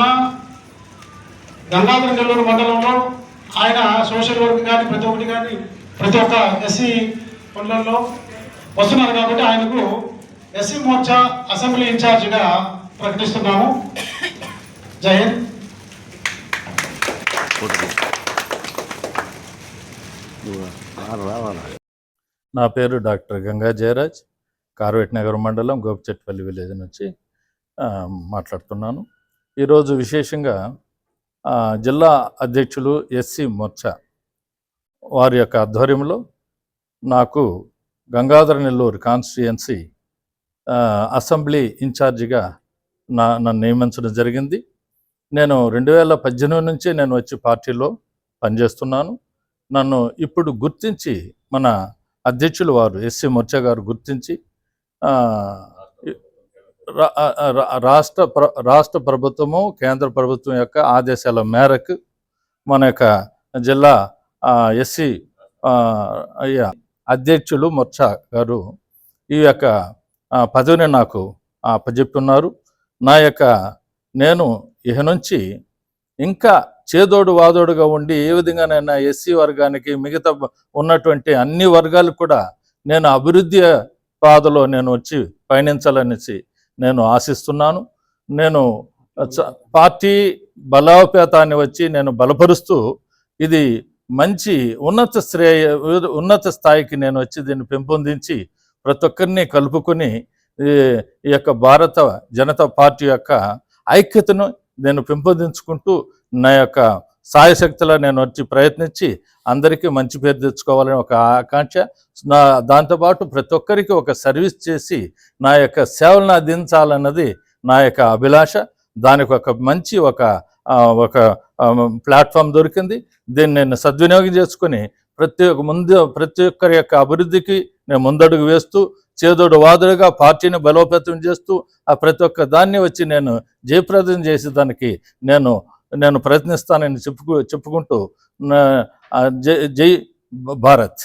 మన గంగాధర నెల్లూరు మండలంలో ఆయన సోషల్ వర్క్ కానీ ప్రతి ఒక్క ఎస్సీ పనులలో వస్తున్నారు కాబట్టి ఆయనకు ఎస్సీ మోర్చా అసెంబ్లీ ఇన్ఛార్జిగా ప్రకటిస్తున్నాము. జై హింద్. నా పేరు డాక్టర్ గంగా జయరాజ్, కార్వేట్ నగర్ మండలం గోపిచెట్పల్లి విలేజ్ నుంచి మాట్లాడుతున్నాను. ఈరోజు విశేషంగా జిల్లా అధ్యక్షులు ఎస్సీ మోర్చా వారి యొక్క ఆధ్వర్యంలో నాకు గంగాధర నెల్లూరు కాన్స్టిట్యుయెన్సీ అసెంబ్లీ ఇన్ఛార్జిగా నన్ను నియమించడం జరిగింది. నేను 2018 నుంచి నేను వచ్చి పార్టీలో పనిచేస్తున్నాను. నన్ను ఇప్పుడు గుర్తించి మన అధ్యక్షులు వారు ఎస్సీ మోర్చా గారు గుర్తించి రాష్ట్ర ప్రభుత్వము కేంద్ర ప్రభుత్వం యొక్క ఆదేశాల మేరకు మన యొక్క జిల్లా ఎస్సీ అధ్యక్షులు మోర్చా గారు ఈ యొక్క పదవిని నాకు అప్పచెప్పున్నారు. నేను ఇక నుంచి ఇంకా చేదోడు వాదోడుగా ఉండి ఏ విధంగానైనా ఎస్సీ వర్గానికి మిగతా ఉన్నటువంటి అన్ని వర్గాలకు కూడా నేను అభివృద్ధి పాదలో నేను వచ్చి పయనించాలనేసి నేను ఆశిస్తున్నాను. నేను పార్టీ బలోపేతాన్ని వచ్చి నేను బలపరుస్తూ ఇది మంచి ఉన్నత స్థాయికి నేను వచ్చి దీన్ని పెంపొందించి ప్రతి ఒక్కరిని కలుపుకొని ఈ యొక్క భారత జనతా పార్టీ యొక్క ఐక్యతను నేను పెంపొందించుకుంటూ నా యొక్క సాయశక్తిలో నేను వచ్చి ప్రయత్నించి అందరికీ మంచి పేరు తెచ్చుకోవాలని ఒక ఆకాంక్ష. దాంతోపాటు ప్రతి ఒక్కరికి ఒక సర్వీస్ చేసి నా యొక్క సేవలను అందించాలన్నది నా యొక్క అభిలాష. దానికి ఒక మంచి ఒక ప్లాట్ఫామ్ దొరికింది. దీన్ని నేను సద్వినియోగం చేసుకొని ప్రతి ఒక్కరి యొక్క అభివృద్ధికి నేను ముందడుగు వేస్తూ చేదోడు వాదుడుగా పార్టీని బలోపేతం చేస్తూ ప్రతి ఒక్క దాన్ని వచ్చి నేను జయప్రదం చేసేదానికి నేను ప్రయత్నిస్తానని చెప్పుకుంటూ జై భారత్.